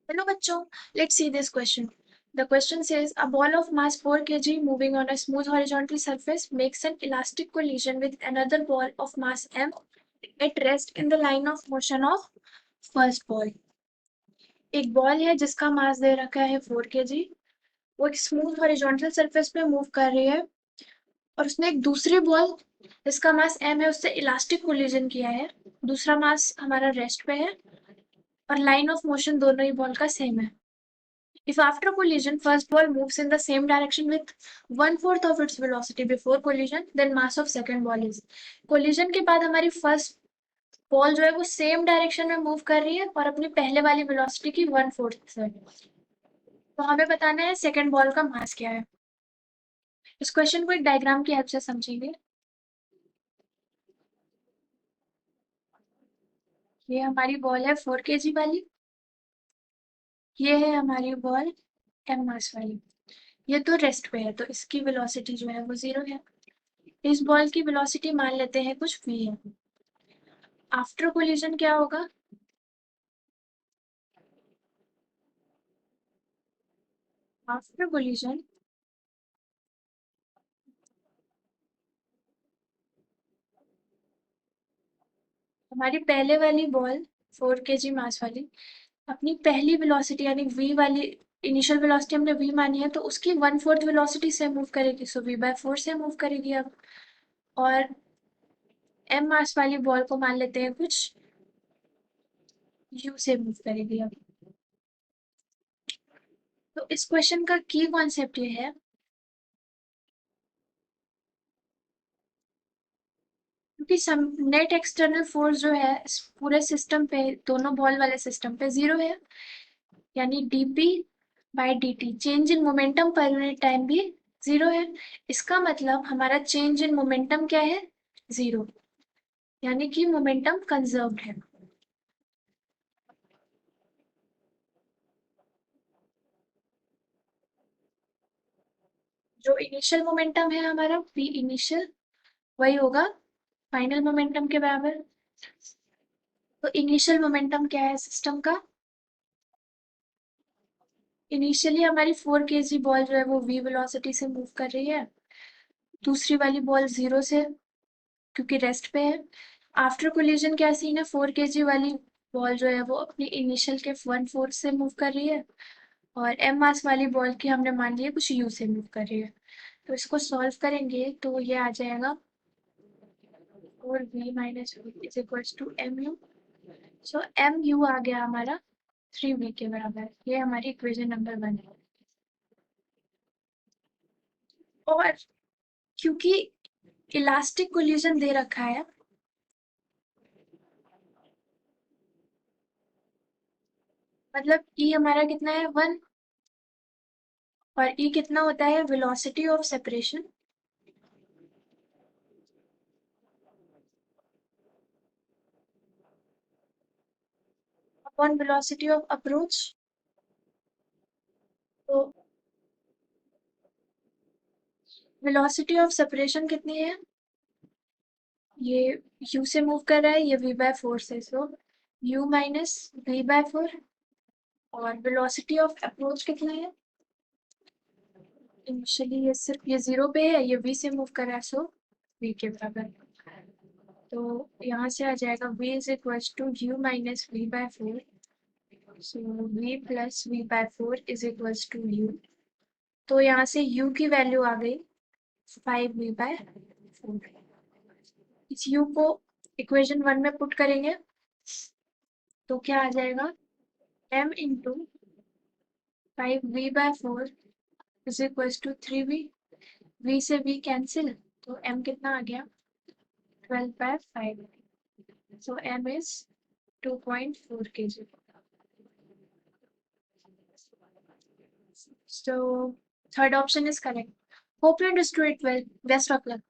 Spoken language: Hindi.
Hello bachcho, let's see this question. The question says a ball of mass 4 kg moving on a smooth horizontal surface makes an elastic collision with another ball of mass m at rest in the line of motion of first ball. एक बॉल है जिसका मास दे रखा है 4 kg, वो एक स्मूथ हॉरिजॉन्टल सरफेस पे मूव कर रही है और उसने एक दूसरी बॉल जिसका मास m है उससे इलास्टिक कोलिजन किया है। दूसरा मास हमारा रेस्ट पे है और लाइन ऑफ मोशन दोनों ही बॉल का सेम है। If after collision first ball moves in the same direction with 1/4 of its velocity before collision, then mass of second ball is. Collision के बाद हमारी फर्स्ट बॉल जो है वो सेम डायरेक्शन में मूव कर रही है और अपनी पहले वाली वेलोसिटी की 1/4 से। तो हमें बताना है सेकंड बॉल का मास क्या है। इस क्वेश्चन को एक डायग्राम की हेल्प से समझेंगे। ये हमारी बॉल है 4 kg वाली, ये है हमारी बॉल m मास वाली। ये तो रेस्ट पे है तो इसकी वेलोसिटी जो है वो 0 है। इस बॉल की वेलोसिटी मान लेते हैं कुछ v है। आफ्टर कोलिजन क्या होगा? आफ्टर कोलिजन हमारी पहले वाली बॉल 4 kg मास वाली अपनी पहली वेलोसिटी यानी v वाली इनिशियल वेलोसिटी हमने v मानी है तो उसकी 1/4 वेलोसिटी से मूव करेगी, सो v/4 से मूव करेगी अब। और m मास वाली बॉल को मान लेते हैं कुछ u से मूव करेगी अब। तो इस क्वेश्चन का की कॉन्सेप्ट ये है क्योंकि नेट एक्सटर्नल फोर्स जो है इस पूरे सिस्टम पे, दोनों बॉल वाले सिस्टम पे 0 है, यानी dp by dt change in momentum पर यूनिट टाइम भी 0 है। इसका मतलब हमारा चेंज इन मोमेंटम क्या है? 0, यानी कि मोमेंटम कंजर्व्ड है। जो इनिशियल मोमेंटम है हमारा v इनिशियल, वही होगा फाइनल मोमेंटम के बराबर। तो इनिशियल मोमेंटम क्या है सिस्टम का? इनिशियली हमारी 4 kg बॉल जो है वो v वेलोसिटी से मूव कर रही है, दूसरी वाली बॉल 0 से क्योंकि रेस्ट पे है। आफ्टर कोलिजन क्या सीन है? 4 kg वाली बॉल जो है वो अपनी इनिशियल के 1/4 से मूव कर रही है और m मास वाली बॉल की हमने मान लिया कुछ u से मूव कर रही है। तो इसको सॉल्व करेंगे तो ये आ जाएगा 4v minus v is equals to mu। So mu आ गया हमारा 3v के बराबर। ये हमारी इक्वेशन नंबर 1 है। और क्योंकि इलास्टिक कोलिजन दे रखा है मतलब ई हमारा कितना है 1 और ई कितना होता है velocity of separation upon velocity of approach. तो वेलोसिटी ऑफ सेपरेशन कितनी है? ये u से मूव कर रहा है, ये v/4 से, सो u माइनस v/4। और वेलोसिटी ऑफ अप्रोच कितना है? इनिशियली ये सिर्फ ये 0 पे है, ये v से मूव कर रहा है, सो v के बराबर। तो यहाँ से आ जाएगा v is equal to u minus v/4, so v plus v/4 is equal to u। तो यहाँ से u की वैल्यू आ गई 5v/4। इस u को इक्वेशन 1 में पुट करेंगे तो क्या आ जाएगा m into 5v/4 is equal to 3v। v से v कैंसिल तो m कितना आ गया 12/5। so m is 2.4 kg। so third option is correct. Hope you understood it well. Best of luck.